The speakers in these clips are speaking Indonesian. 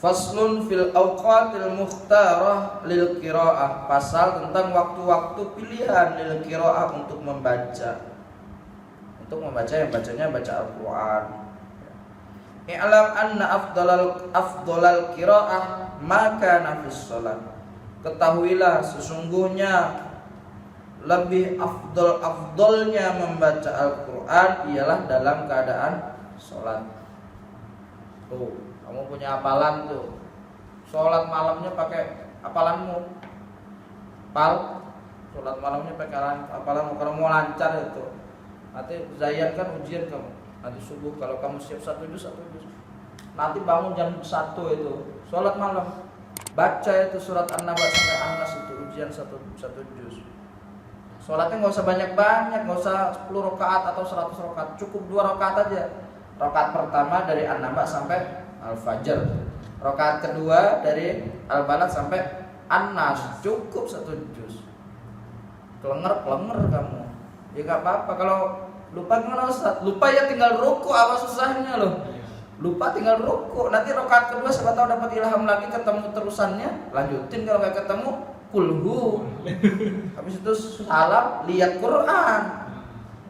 Faslun fil awqatil mukhtarah lil qiraah. Pasal tentang waktu-waktu pilihan lil qiraah untuk membaca. Untuk membaca yang bacanya baca Al-Qur'an. I'lam anna afdalal qiraah ma kana fis shalat. Ketahuilah sesungguhnya lebih afdolnya membaca Al-Qur'an ialah dalam keadaan salat. Tuh, kamu punya hafalan tuh. Sholat malamnya pakai hafalanmu. Sholat malamnya pakai hafalanmu kalau mau lancar itu. Nanti Zayan kan ujian kamu. Nanti subuh kalau kamu siap satu juz. Nanti bangun jam 1 itu. Sholat malam. Baca itu surat An-Naba sampai An-Nas itu ujian satu juz. Sholatnya nggak usah banyak-banyak, nggak usah 10 rakaat atau 100 rakaat, cukup 2 rakaat aja. Rakaat pertama dari An-Naba sampai Al-Fajr. Rakaat kedua dari Al-Balad sampai An-Nas, cukup 1 juz. Kelenger kamu. Ya nggak apa-apa. Kalau lupa gimana Ustaz? Lupa ya tinggal ruku, apa susahnya loh? Lupa tinggal ruku. Nanti rakaat kedua siapa tahu dapat ilham lagi, ketemu terusannya, lanjutin. Kalau nggak ketemu, kulhu. Habis itu salam, lihat Quran.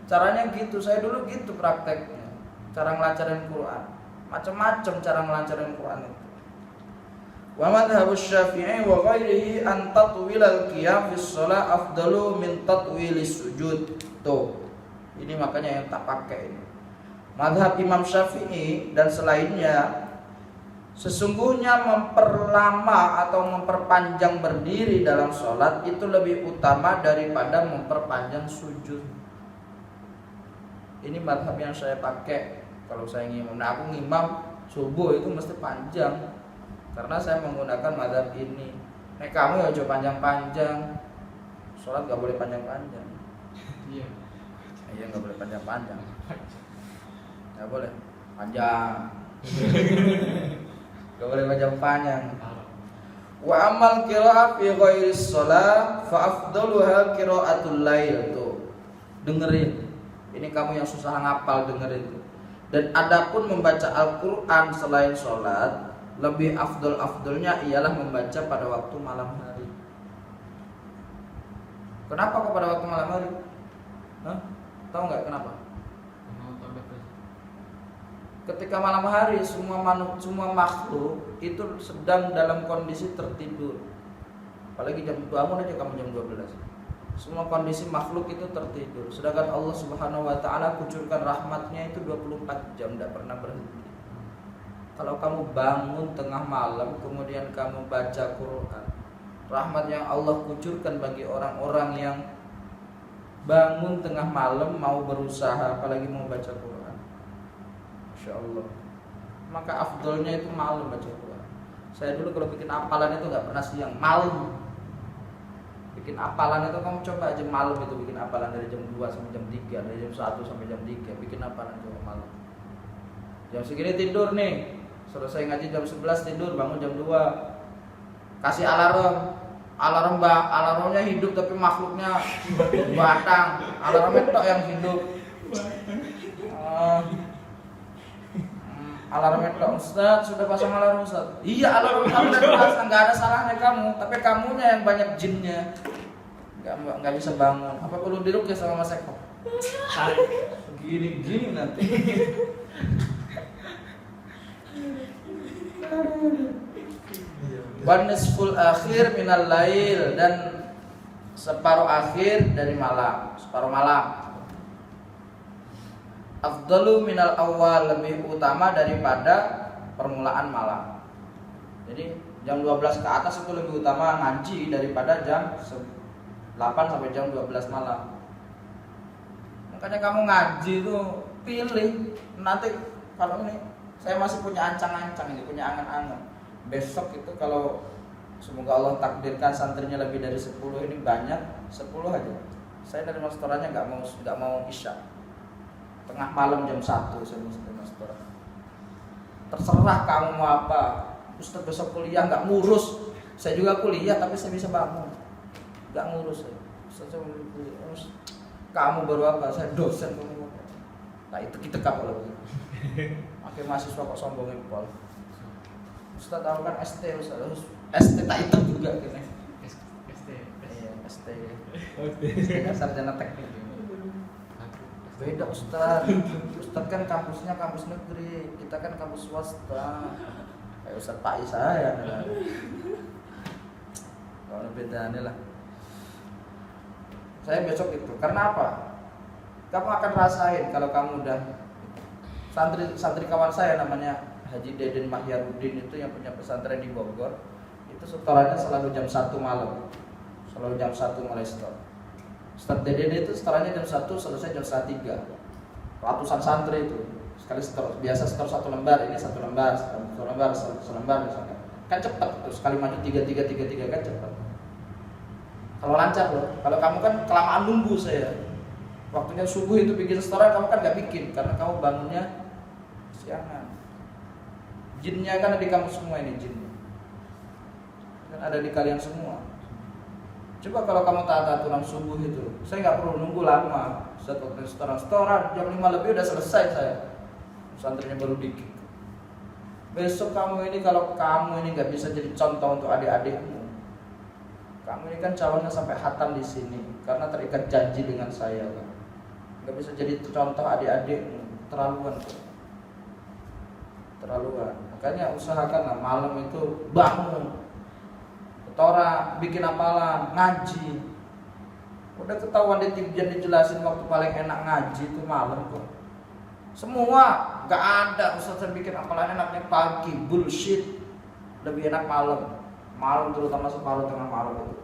Caranya gitu. Saya dulu gitu prakteknya. Cara ngelancarin Quran. Macam-macam cara ngelancarin Quran itu. Wa madhhabus Syafi'i wa ghairihi an tatwilal qiyam fi shalah afdalu min tatwilis sujud. Tuh. Ini makanya yang tak pakai ini. Madhab Imam Syafi'i dan selainnya sesungguhnya memperlama atau memperpanjang berdiri dalam sholat itu lebih utama daripada memperpanjang sujud. Ini madhab yang saya pakai kalau saya ngimam. Nah, aku ngimam subuh itu mesti panjang karena saya menggunakan madhab ini. Kamu ya coba panjang-panjang. Sholat gak boleh panjang-panjang. Iya gak boleh panjang-panjang. Gak boleh panjang. Gak boleh panjang-panjang. Wa amal qiraah fi ghairis shalah fa afdaluha qiraatul lail. Tuh. Dengerin. Ini kamu yang susah ngapal, dengerin tuh. Dan adapun membaca Al-Qur'an selain sholat, lebih afdolnya ialah membaca pada waktu malam hari. Kenapa kok pada waktu malam hari? Tahu nggak kenapa? Ketika malam hari semua makhluk itu sedang dalam kondisi tertidur. Apalagi bangun aja kamu jam 12. Semua kondisi makhluk itu tertidur. Sedangkan Allah Subhanahu wa taala kucurkan rahmatnya itu 24 jam, tidak pernah berhenti. Kalau kamu bangun tengah malam kemudian kamu baca Quran, rahmat yang Allah kucurkan bagi orang-orang yang bangun tengah malam mau berusaha apalagi mau baca Quran. Masya Allah. Maka afdolnya itu malam baca Quran. Saya dulu kalau bikin hafalan itu nggak pernah siang, malam. Bikin hafalan itu kamu coba aja malam itu bikin hafalan dari jam 2 sampai jam 3, dari jam 1 sampai jam 3 bikin hafalan coba malam. Jam segini tidur nih. Selesai ngaji jam 11 tidur, bangun jam 2. Kasih alarmnya hidup tapi makhluknya batang. Alarmnya tok yang hidup. Alarmnya tok. Ustaz, sudah pasang alarm Ustaz? Iya, alarm kamu udah pasang, enggak ada salahnya kamu, tapi kamunya yang banyak jinnya. Enggak bisa bangun. Apa perlu diruqyah sama Mas Eko? Gini nanti. Wan nisful akhir minal lail, dan separuh akhir dari malam, separuh malam. Afdalu minal awal, lebih utama daripada permulaan malam. Jadi jam 12 ke atas itu lebih utama ngaji daripada jam 8 sampai jam 12 malam. Makanya kamu ngaji itu pilih. Nanti kalau ini saya masih punya ancang-ancang ini, punya angan-angan. Besok itu kalau semoga Allah takdirkan santrinya lebih dari 10 ini banyak, 10 aja. Saya dari masterannya nggak mau isya. Tengah malam jam 1 saya mesti masteran. Terserah kamu mau apa. Ustaz besok kuliah nggak ngurus. Saya juga kuliah tapi saya bisa bangun. Nggak ngurus saya. Ustaz kuliah. Kamu baru apa? Saya dosen kamu. Nah itu kita kalau begitu. Makin mahasiswa kok sombongin pol. Ustaz tahu kan ST Ustaz. ST tak hitam juga kene. ST. Iya, ST. ST. Sarjana teknik. Beda Ustaz. Ustaz kan kampusnya kampus negeri, kita kan kampus swasta. Kayak Ustaz Pak saya. Kalau bedanya lah. Saya besok itu. Karena apa? Kamu akan rasain kalau kamu udah santri kawan saya namanya Haji Deden Mahyarudin itu yang punya pesantren di Bogor. Itu setorannya selalu jam 1 malam. Selalu jam 1 mulai setor. Ustaz Deden itu setorannya jam 1 selesai jam 3. Ratusan santri itu sekali setor. Biasa setor 1 lembar, ini 1 lembar, 1 lembar misalkan. Kan cepat terus sekali maju 3 kan cepat. Kalau lancar loh. Kalau kamu kan kelamaan nunggu saya. Waktunya subuh itu bikin setoran kamu kan gak bikin karena kamu bangunnya siangan. Jinnya kan ada di kamu semua ini jinnya. Kan ada di kalian semua. Coba kalau kamu taat aturan subuh itu, saya nggak perlu nunggu lama. Saat waktu setoran jam 5 lebih udah selesai saya. Santrinya baru dikit. Besok kamu ini kalau kamu ini nggak bisa jadi contoh untuk adik-adikmu, kamu ini kan calonnya sampai hatam di sini karena terikat janji dengan saya kan. Nggak bisa jadi contoh adik-adikmu, terlaluan. Makanya usahakanlah malam itu bangun. Tora bikin apalan, ngaji. Udah ketahuan di Tibjan dijelasin waktu paling enak ngaji itu malam kok. Semua gak ada Ustaz yang bikin apalan enaknya pagi, bullshit. Lebih enak malam. Malam terutama separuh tengah malam itu.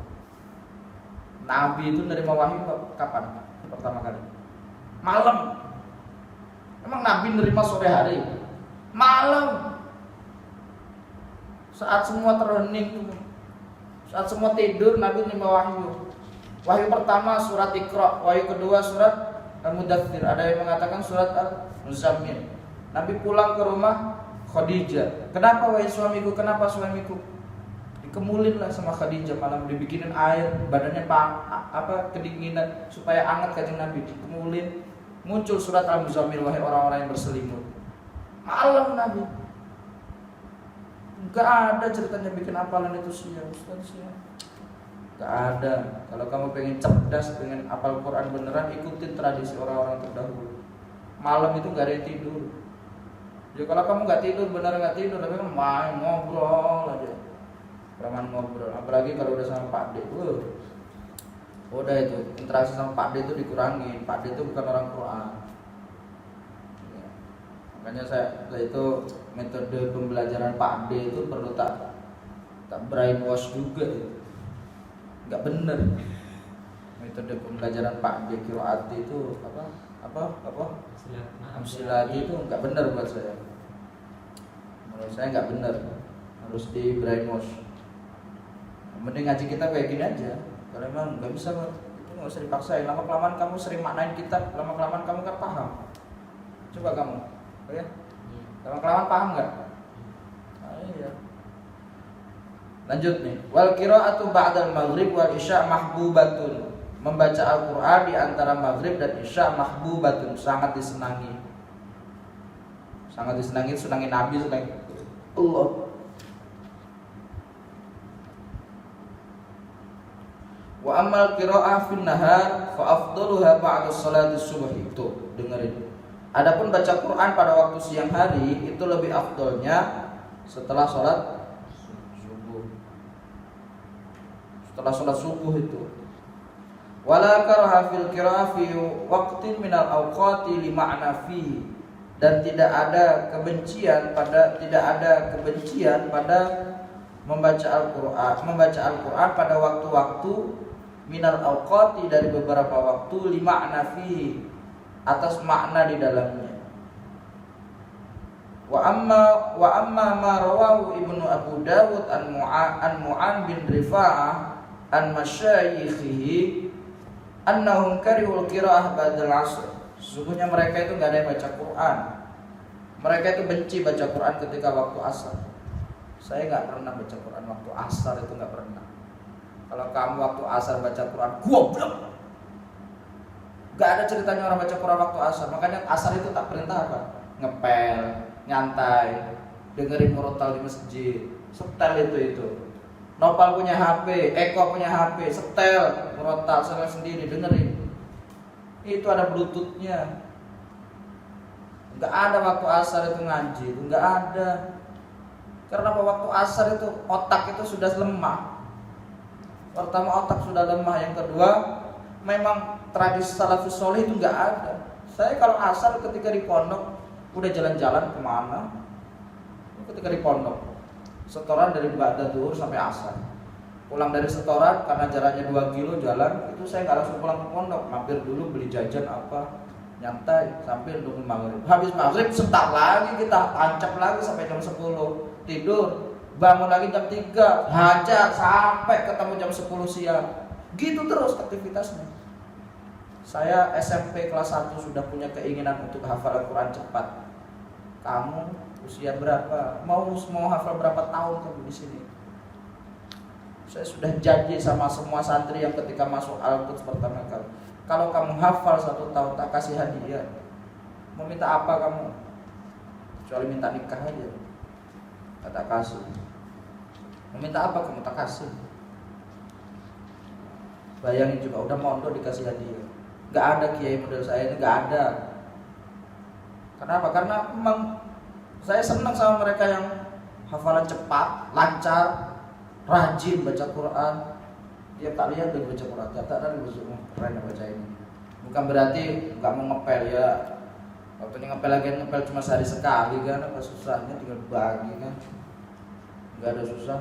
Nabi itu nerima wahyu kapan? Pertama kali. Malam. Emang Nabi nerima sore hari? Malam. Saat semua terhening, saat semua tidur, Nabi nerima wahyu. Wahyu pertama surat Iqra, wahyu kedua surat Al-Mudaththir. Ada yang mengatakan surat Al-Muzammil. Nabi pulang ke rumah Khadijah. Kenapa wahai suamiku? Kenapa suamiku? Dikemulin lah sama Khadijah malam, dibikinin air, badannya kedinginan supaya hangat kanjeng Nabi. Dikemulin, muncul surat Al-Muzammil, wahai orang-orang yang berselimut. Malam Nabi. Gak ada ceritanya bikin hafalan itu siang, Ustaz siang. Gak ada. Kalau kamu pengen cerdas, pengen hafal Quran beneran, ikutin tradisi orang-orang terdahulu. Malam itu gak ada yang tidur. Jadi kalau kamu gak tidur, beneran gak tidur, tapi kan main ngobrol aja. Preman ngobrol. Apalagi kalau udah sama Pak D, udah itu interaksi sama Pak D itu dikurangin. Pak D itu bukan orang Quran. Makanya saya itu metode pembelajaran Pak D itu perlu tak brainwash juga itu. Enggak bener. Metode pembelajaran Pak D Qiraati itu apa? Amsilati itu enggak bener buat saya. Menurut saya enggak bener. Harus di brainwash. Mending ngaji kita kayak gini aja. Kalau memang enggak bisa itu enggak usah dipaksain. Lama-kelamaan kamu sering maknain kitab, lama-kelamaan kamu kan paham. Coba kamu ya, lama-kelamaan paham nggak? Iya. Lanjut nih. Wal qira'atu ba'dal maghrib wal isya mahbubatun. Membaca Al-Qur'an di antara maghrib dan isya mahbubatun, sangat disenangi. Sangat disenangi, senangi Nabi, senangi Allah. Wa amal qira'ah fin nahar fa afdaluha ba'da sholati subh. Itu dengerin. Adapun baca Quran pada waktu siang hari itu lebih afdolnya setelah sholat subuh. Setelah sholat subuh itu. Wala karaha fil qira'ah fi waqtin minal awqati li ma'na fi. Dan tidak ada kebencian pada membaca Al-Qur'an pada waktu-waktu minal awqati, dari beberapa waktu, li ma'na fi, atas makna di dalamnya. Wa amma ma rawahu Ibnu Abu Dawud an Mu'an bin Rifa'ah an masyayikhihi annahum karihul qira'ah ba'dal 'asr. Sesungguhnya mereka itu enggak ada yang baca Quran. Mereka itu benci baca Quran ketika waktu asar. Saya enggak pernah baca Quran waktu asar, itu enggak pernah. Kalau kamu waktu asar baca Quran, goblok. Gak ada ceritanya orang baca Quran waktu asar. Makanya asar itu tak perintah apa? Ngepel, nyantai. dengerin murotal di masjid, setel itu. Nopal punya HP, Eko punya HP, setel murotal sendiri dengerin. Itu ada bluetoothnya. Nggak ada waktu asar itu ngaji, itu nggak ada. Karena waktu asar itu otak itu sudah lemah. Pertama otak sudah lemah, yang kedua memang tradisi salafus soleh itu nggak ada. Saya kalau asar ketika di pondok udah jalan-jalan kemana? Ketika di pondok setoran dari ba'da zuhur sampai asar. Pulang dari setoran karena jaraknya 2 kilo jalan, itu saya nggak langsung pulang ke pondok, mampir dulu beli jajan apa, nyantai sambil nunggu maghrib. Habis maghrib sebentar lagi kita tancap lagi sampai jam 10 tidur, bangun lagi jam 3 hajat sampai ketemu jam 10 siang. Gitu terus aktivitasnya. Saya SMP kelas 1 sudah punya keinginan untuk hafal Al-Quran cepat. Kamu usia berapa? Mau hafal berapa tahun kamu di sini? Saya sudah janji sama semua santri yang ketika masuk Al-Quds pertama kali, kalau kamu hafal 1 tahun tak kasih hadiah. Mau minta apa kamu? Kecuali minta nikah aja, tak kasih. Mau minta apa kamu tak kasih. Bayangin juga udah mondok dikasih hadiah. Gak ada kiai model saya ini, gak ada. Kenapa? Karena memang saya senang sama mereka yang hafalan cepat, lancar, rajin baca Quran. Tiap tak lihat dia baca Quran, tak keren baca ini. Bukan berarti nggak mau ngepel ya. Waktunya ngepel lagi ngepel cuma sehari sekali kan, apa susahnya tinggal bagi kan. Nggak ada susah.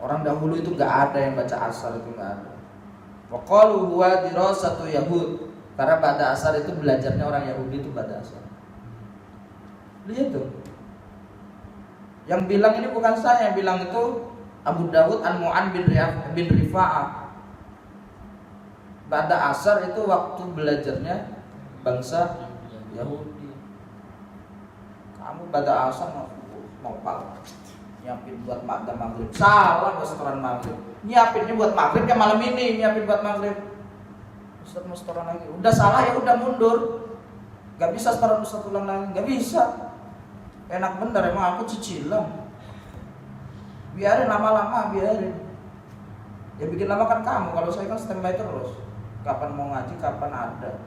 Orang dahulu itu nggak ada yang baca asar, itu nggak ada. Waqalu huwa dirasatu yahud. Karena pada asar itu belajarnya orang Yahudi itu pada asar. Lihat tuh. Yang bilang ini bukan saya, yang bilang itu Abu Dawud An-Mu'an bin Rifa'ah. Pada asar itu waktu belajarnya bangsa Yahudi. Kamu pada asar nopal nyiapin buat maghrib. Salah buat setoran maghrib. Nyiapinnya buat maghrib ya malam ini nyiapin buat maghrib. Ustaz mau setoran lagi. Udah salah ya udah mundur. Gak bisa setoran Ustaz ulang lagi, gak bisa. Enak bener emang aku cicilan. Biarin lama-lama biarin. Ya bikin lama kan kamu, kalau saya kan standby terus. Kapan mau ngaji, kapan ada.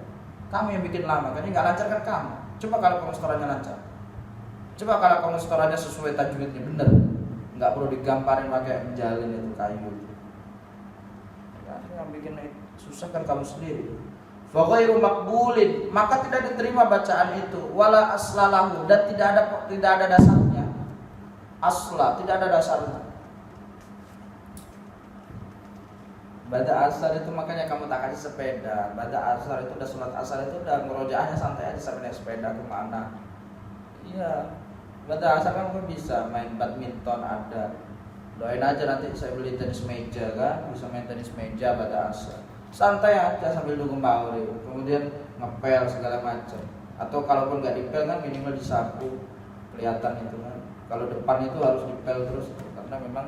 Kamu yang bikin lama, kan ini gak lancar kan kamu. Coba kalau kamu setorannya lancar. Coba kalau kamu setorannya sesuai tajwidnya bener. Gak perlu digamparin pakai menjalin itu kayu. Ya, yang bikin susah kan kamu sendiri. Fa ghairu maqbulin, maka tidak diterima bacaan itu, wala aslalahu, dan tidak ada dasarnya. Asla, tidak ada dasarnya. Bada asar itu makanya kamu tak kasih sepeda. Bada asar itu udah sholat asar itu udah ngerojaahnya santai aja sampai naik sepeda kemana. Iya, bada asar kan kamu bisa main badminton ada. Doain aja nanti saya beli tenis meja kan, bisa main tenis meja bada asar. Santai aja sambil nunggu maghrib, kemudian ngepel segala macam. Atau kalaupun nggak dipel kan minimal disapu, kelihatan itu kan. Kalau depan itu harus dipel terus karena memang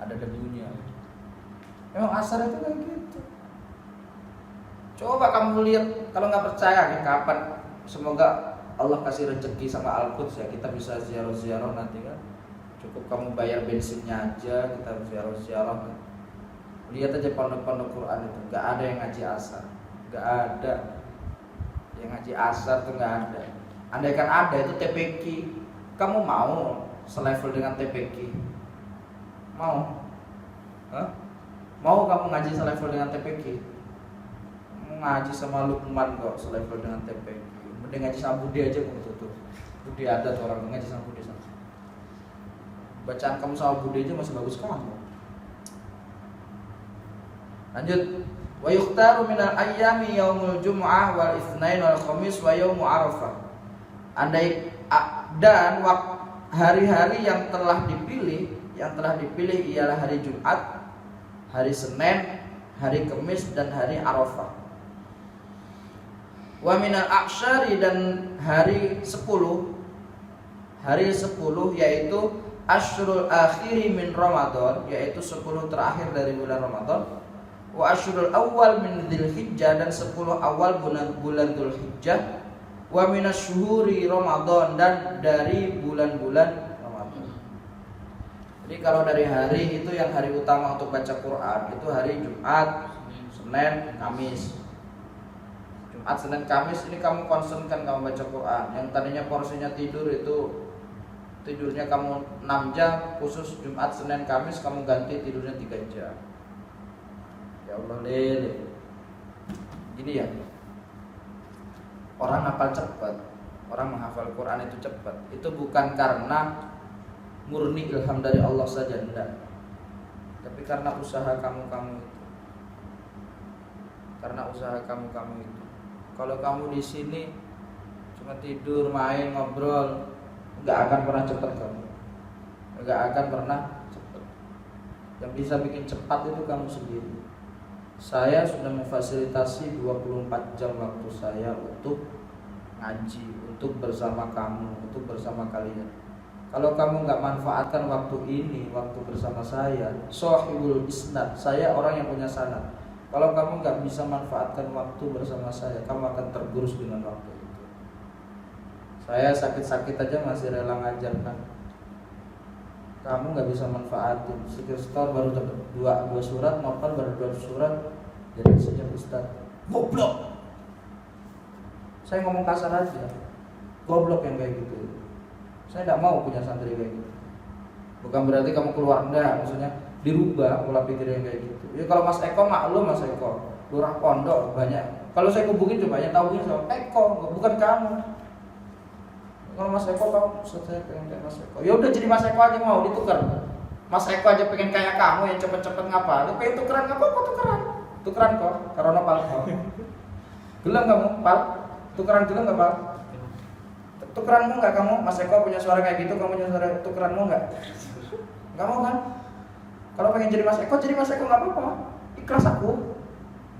ada debunya. Memang asar itu kayak gitu. Coba kamu lihat, kalau nggak percaya nih kapan, semoga Allah kasih rezeki sama Al-Quds ya kita bisa ziarah-ziarah nanti kan. Cukup kamu bayar bensinnya aja, kita ziarah-ziarah. Lihat aja pondok-pondok Quran itu, nggak ada yang ngaji asar, nggak ada. Yang ngaji asar tuh nggak ada. Andaikan ada itu TPQ. Kamu mau selevel dengan TPQ? Mau? Hah? Mau kamu ngaji selevel dengan TPQ? Ngaji sama Lukman kok selevel dengan TPQ. Mending ngaji sama Budi aja kamu tuh. Budi ada tuh orang ngaji sama Budi sama. Bacaan kamu sama Budi aja masih bagus kamu. Lanjut. Wa yukhtaru minal ayyami yaumul jum'ah wal itsnain wal khamis wa yaumu arafah. Dan hari-hari yang telah dipilih ialah hari Jumat, hari Senin, hari Kamis dan hari Arafah. Wa minal a'syari, dan hari 10. Hari 10 yaitu Asyrul akhiri min Ramadan, yaitu 10 terakhir dari bulan Ramadan. Wa asyrul awal min Dzulhijjah, dan 10 awal bulan Dzulhijjah. wa minasyuhuri Ramadan, dan dari bulan-bulan Ramadan. Jadi kalau dari hari itu yang hari utama untuk baca Quran itu hari Jumat, Senin, Kamis. Jumat, Senin, Kamis ini kamu concernkan kamu baca Quran. Yang tadinya porsinya tidur itu tidurnya kamu 6 jam, khusus Jumat, Senin, Kamis kamu ganti tidurnya 3 jam. Ya Allah lele. Gini ya. Orang hafal cepat, orang menghafal Quran itu cepat. Itu bukan karena murni ilham dari Allah saja, enggak. Tapi karena usaha kamu-kamu itu. Karena usaha kamu-kamu itu. Kalau kamu di sini cuma tidur, main, ngobrol, enggak akan pernah cepat kamu. Enggak akan pernah cepat. Yang bisa bikin cepat itu kamu sendiri. Saya sudah memfasilitasi 24 jam waktu saya untuk ngaji, untuk bersama kamu, untuk bersama kalian. Kalau kamu nggak manfaatkan waktu ini, waktu bersama saya, sohibul isnad, saya orang yang punya sanad. Kalau kamu nggak bisa manfaatkan waktu bersama saya, kamu akan tergerus dengan waktu itu. Saya sakit-sakit aja masih rela ngajarkan. Kamu nggak bisa manfaatin. Setahun baru dapat dua surat, novel baru 2 surat, jadi sejak Ustaz. Goblok. Saya ngomong kasar aja. Goblok yang kayak gitu. Saya tidak mau punya santri kayak gitu. Bukan berarti kamu keluar, enggak, maksudnya dirubah pola pikir yang kayak gitu. Ya kalau Mas Eko maklum, Mas Eko, lurah pondok banyak. Kalau saya hubungin coba ya tahu sama Eko, bukan kamu. Kalau Mas Eko kamu, saya pengen kayak Mas Eko. Ya udah jadi Mas Eko aja, mau ditukar. Mas Eko aja pengen kayak kamu yang cepet-cepet ngapa? Lu pengen tukeran ngapa? Kok tukeran? Tukeran kok, karena pal. Gelem kamu, pal? Tukeran gelem enggak, pal? Tukeranmu enggak kamu? Mas Eko punya suara kayak gitu, kamu punya suara tukeranmu enggak? Enggak mau kan? Kalau pengen jadi Mas Eko enggak apa-apa. Ikhlas aku.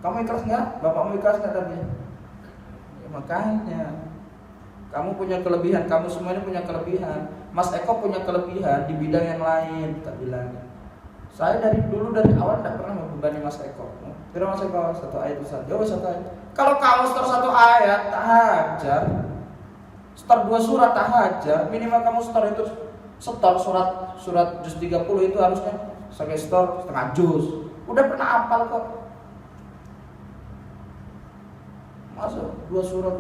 Kamu ikhlas enggak? Bapakmu ikhlas enggak tadi? Ya, makanya kamu punya kelebihan, kamu semua ini punya kelebihan. Mas Eko punya kelebihan di bidang yang lain, tak bilang. Saya dari awal tidak pernah membebani Mas Eko. Kira Mas Eko 1 ayat Ustaz. Ya wes 1 ayat. Kalau kamu setor 1 ayat, tak hajar. Setor 2 surat tak hajar. Minimal kamu setor surat juz 30 itu harusnya sebagai setor setengah juz. Udah pernah hafal kok. Masuk 2 surat